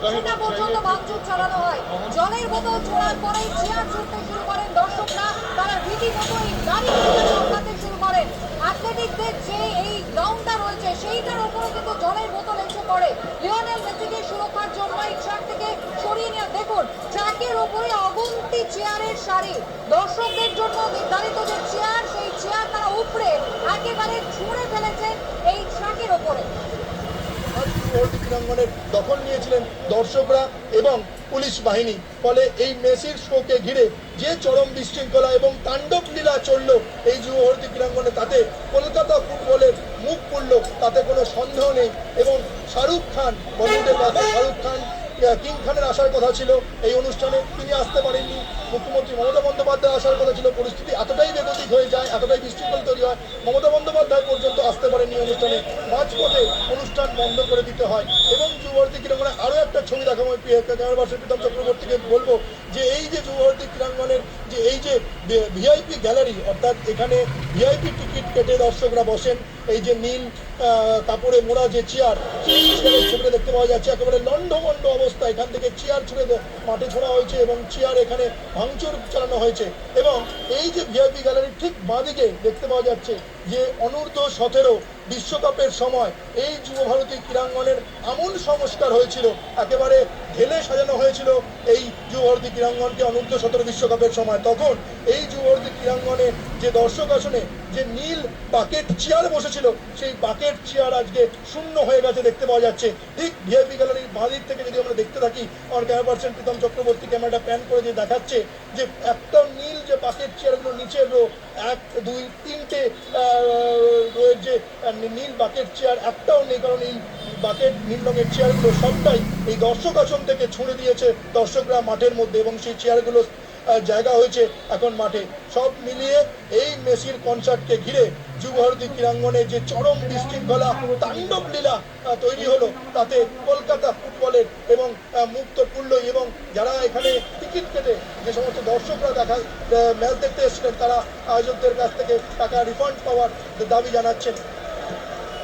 সেটা পর্যন্ত ভাঙচুর চালানো হয়। জলের বোতল ছোড়ার পরেই চেয়ার ছুটতে শুরু করেন দর্শকরা। তারা রীতিমতো এই গাড়িগুলোকে চমকাতে শুরু করেন। অ্যাথলেটিকদের যে এই গ্রাউন্ডটা রয়েছে সেইটার উপরে কিন্তু জলের বোতল এসে পড়ে। লিওনেল মেসিকে সুরক্ষার জন্য এই ট্র্যাক থেকে সরিয়ে নিয়ে দেখুন ট্র্যাকের উপরে অগুন্তি চেয়ারের সারি। দর্শকদের জন্য নির্ধারিত যে চেয়ার, সেই চেয়ার তারা উপরে একেবারে ছুঁড়ে ফেলেছেন এই ট্র্যাকের ওপরে। ক্রীড়াঙ্গনের দখল নিয়েছিলেন দর্শকরা এবং পুলিশ বাহিনী। ফলে এই মেসির শোকে ঘিরে যে চরম বিশৃঙ্খলা এবং তাণ্ডব লীলা চলল এই যুবভারতী ক্রীড়াঙ্গনে, তাতে কলকাতা ফুটবলের মুখ পুড়ল, তাতে কোনো সন্দেহ নেই। এবং শাহরুখ খান, বলিউডের বাদশা শাহরুখ খান, কিং খানের আসার কথা ছিল এই অনুষ্ঠানে, তিনি আসতে পারেননি। মুখ্যমন্ত্রী মমতা বন্দ্যোপাধ্যায় আসার কথা ছিল, পরিস্থিতি এতটাই বেগতিক হয়ে যায়, এতটাই বিশৃঙ্খল তৈরি হয়, মমতা বন্দ্যোপাধ্যায় পর্যন্ত আসতে পারেননি অনুষ্ঠানে। মাঝপথে অনুষ্ঠান বন্ধ করে দিতে হয়। এবং যুবভারতী ক্রীড়াঙ্গনে আরও একটা ছবি দেখাবো, ক্যামেরা পার্সন প্রীতম চক্রবর্তীকে বলবো যে এই যে যুবভারতী ক্রীড়াঙ্গনের যে এই যে ভিআইপি গ্যালারি, অর্থাৎ এখানে ভিআইপি টিকিট কেটে দর্শকরা বসেন, এই যে নীল কাপড়ে মোড়া যে চেয়ার, সেই চেয়ারের ছবিটা দেখতে পাওয়া যাচ্ছে। একেবারে লণ্ডভণ্ড অবস্থা, এখান থেকে চেয়ার ছুড়ে মাঠে ছোড়া হয়েছে এবং চেয়ার এখানে ভাঙচুর চালানো হয়েছে। এবং এই যে ভিআইপি গ্যালারির ঠিক বাঁদিকে দেখতে পাওয়া যাচ্ছে যে অনূর্ধ্ব 17 বিশ্বকাপের সময় এই যুবভারতী ক্রীড়াঙ্গনের আমূল সংস্কার হয়েছিল, একেবারে ঢেলে সাজানো হয়েছিল এই যুবভারতী ক্রীড়াঙ্গনকে অনূর্ধ্ব 17 বিশ্বকাপের সময়। তখন এই যুবভারতী ক্রীড়াঙ্গনে যে দর্শক আসনে যে নীল বাকেট চেয়ার বসেছিল, সেই বাকেট চেয়ার আজকে শূন্য হয়ে গেছে দেখতে পাওয়া যাচ্ছে। ঠিক ভিআইপি গ্যালারির বাঁদিক থেকে যদি আমরা দেখতে থাকি, আমার ক্যামেরা পার্সন প্রীতম চক্রবর্তী ক্যামেরাটা প্যান করে যে দেখাচ্ছে যে একটা নীল যে বাকেট চেয়ারগুলো নিচে রো 1, 2, 3টে রোয়ের যে নীল বাকেট চেয়ার একটাও নেই, কারণ এই বাকেট নীল রঙের চেয়ারগুলো সবটাই এই দর্শক আসন থেকে ছুঁড়ে দিয়েছে দর্শকরা মাঠের মধ্যে, এবং সেই চেয়ারগুলো জায়গা হয়েছে এখন মাঠে। সব মিলিয়ে এই মেসির কনসার্টকে ঘিরে যুবভারতী ক্রীড়াঙ্গনে যে চরম বিশৃঙ্খলা তাণ্ডব লীলা তৈরি হলো, তাতে কলকাতা ফুটবলের এবং মুক্ত পুরলই। এবং যারা এখানে টিকিট কেটে যে সমস্ত দর্শকরা ম্যাচ দেখতে এসেছিলেন, তারা আয়োজকদের কাছ থেকে টাকা রিফান্ড পাওয়ার দাবি জানাচ্ছেন।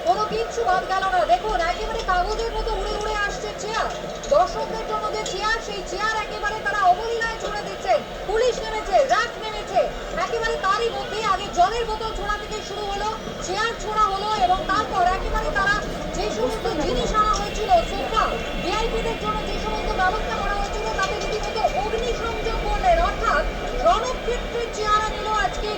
কোনো কিচ্ছু বাদ গেল না। দেখুন একেবারে কাগজের মতো উড়ে উড়ে আসছে চেয়ার। দর্শকদের জন্য যে চেয়ার, সেই চেয়ার একেবারে তারা অবলীলায় ছুড়ে দিচ্ছেন। পুলিশ নেমেছে, র্যাব নেমেছে, একেবারে তারই মধ্যে আগে জলের বোতল ছোড়া থেকে শুরু হলো, চেয়ার ছোড়া হলো, এবং তারপর একেবারে তারা যে সমস্ত জিনিস আনা হয়েছিল, সোফা, ভিআইপিদের জন্য যে সমস্ত ব্যবস্থা করা হয়েছিল, তাতে রীতিমতো অগ্নিসংযোগ করলেন। অর্থাৎ রণক্ষেত্রের চেহারা নিল আজকে